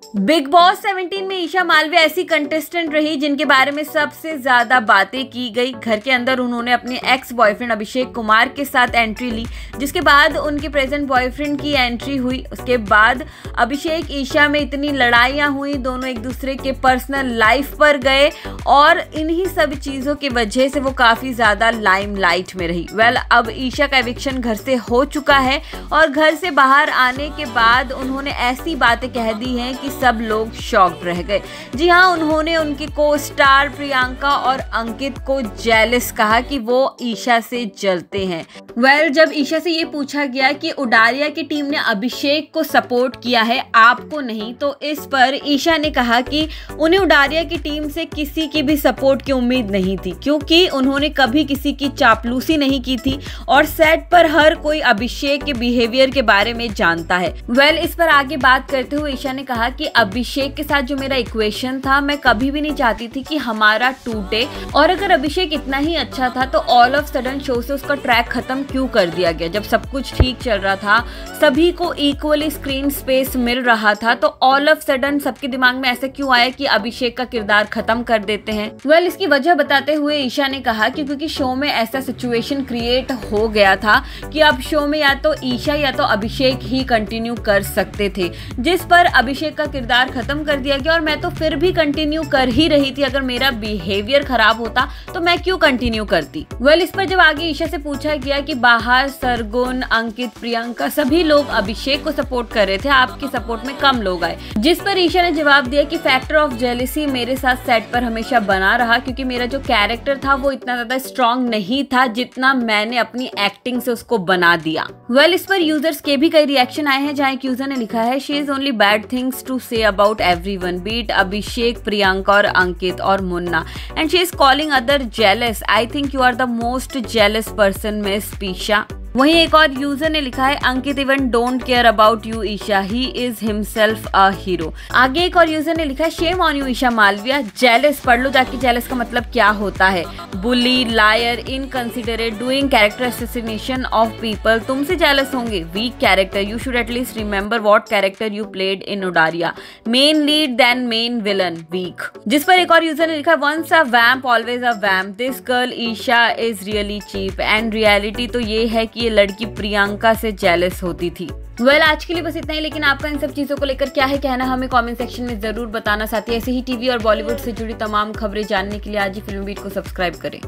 Big boss 17 में ईशा मालविया ऐसी contestant रही जिनके बारे में सबसे ज्यादा बातें की गई। घर के अंदर उन्होंने अपने एक्स बॉयफ्रेंड अभिषेक कुमार के साथ एंट्री ली, जिसके बाद उनके प्रेजेंट बॉयफ्रेंड की एंट्री हुई। उसके बाद अभिषेक ईशा में इतनी लड़ाइयाँ हुई, दोनों एक दूसरे के पर्सनल लाइफ पर गए और इन्हीं सब चीज़ों की वजह से वो काफ़ी ज़्यादा लाइमलाइट में रही। अब ईशा का एविक्शन घर से हो चुका है और घर से बाहर आने के बाद उन्होंने ऐसी बातें कह दी हैं कि सब लोग शॉक्ड रह गए। जी हाँ, उन्होंने उनके को स्टार प्रियंका और अंकित को जेलस कहा कि वो ईशा से जलते हैं। जब ईशा से ये पूछा गया कि उडारिया की टीम ने अभिषेक को सपोर्ट किया है, आपको नहीं, तो इस पर ईशा ने कहा कि उन्हें उडारिया की टीम से किसी की भी सपोर्ट की उम्मीद नहीं थी, क्योंकि उन्होंने कभी किसी की चापलूसी नहीं की थी और सेट पर हर कोई अभिषेक के बिहेवियर के बारे में जानता है। इस पर आगे बात करते हुए ईशा ने कहा कि अभिषेक के साथ जो मेरा इक्वेशन था, मैं कभी भी नहीं चाहती थी कि हमारा टूटे, और अगर अभिषेक इतना ही अच्छा था तो ऑल ऑफ सडन शो से उसका ट्रैक खत्म क्यों कर दिया गया। जब सब कुछ ठीक चल रहा था, सभी को इक्वली स्क्रीन स्पेस मिल रहा था, तो ऑल ऑफ सडन सबके दिमाग में ऐसा क्यों आया कि अभिषेक का किरदार खत्म कर देते हैं। इसकी वजह बताते हुए ईशा ने कहा कि क्योंकि शो में ऐसा सिचुएशन क्रिएट हो गया था कि अब शो में या तो ईशा या तो अभिषेक ही कंटिन्यू कर सकते थे, जिस पर अभिषेक का किरदार खत्म कर दिया गया और मैं तो फिर भी कंटिन्यू कर ही रही थी। अगर मेरा बिहेवियर खराब होता तो मैं क्यों कंटिन्यू करती। इस पर जब आगे ईशा से पूछा गया कि बाहर सरगुन, अंकित, प्रियंका सभी लोग अभिषेक को सपोर्ट कर रहे थे, आपके सपोर्ट में कम लोग आए, जिस पर ईशा ने जवाब दिया कि फैक्टर ऑफ जेलेसी मेरे साथ सेट पर हमेशा बना रहा, क्योंकि मेरा जो कैरेक्टर था वो इतना ज्यादा स्ट्रॉन्ग नहीं था जितना मैंने अपनी एक्टिंग से उसको बना दिया। इस पर यूजर्स के भी कई रिएक्शन आए हैं, जहाँ एक यूजर ने लिखा है, she is only bad things to say about everyone, beat Abhishek, Priyanka और अंकित और Munna, and she is calling other jealous. I think you are the most jealous person miss Isha. वहीं एक और यूजर ने लिखा है, Ankit even don't care about you Isha, he is himself a hero. आगे एक और यूजर ने लिखा है, shame on you Isha Malviya, jealous. पढ़ लो जाके जेलस का मतलब क्या होता है। Bully, liar, inconsiderate, doing character assassination of people, तुमसे जेलस होंगे। Weak character, you should at least remember what character you played in Udaariyaan. Main lead then main villain, weak. जिस पर एक और यूजर ने लिखा, once a vamp always a vamp, this girl Isha is really cheap, and reality तो ये है कि ये लड़की प्रियंका से जेलस होती थी। आज के लिए बस इतना ही, लेकिन आपका इन सब चीजों को लेकर क्या है कहना, हमें कमेंट सेक्शन में जरूर बताना। साथ ही ऐसे ही टीवी और बॉलीवुड से जुड़ी तमाम खबरें जानने के लिए आज ही फिल्मी बीट को सब्सक्राइब करें।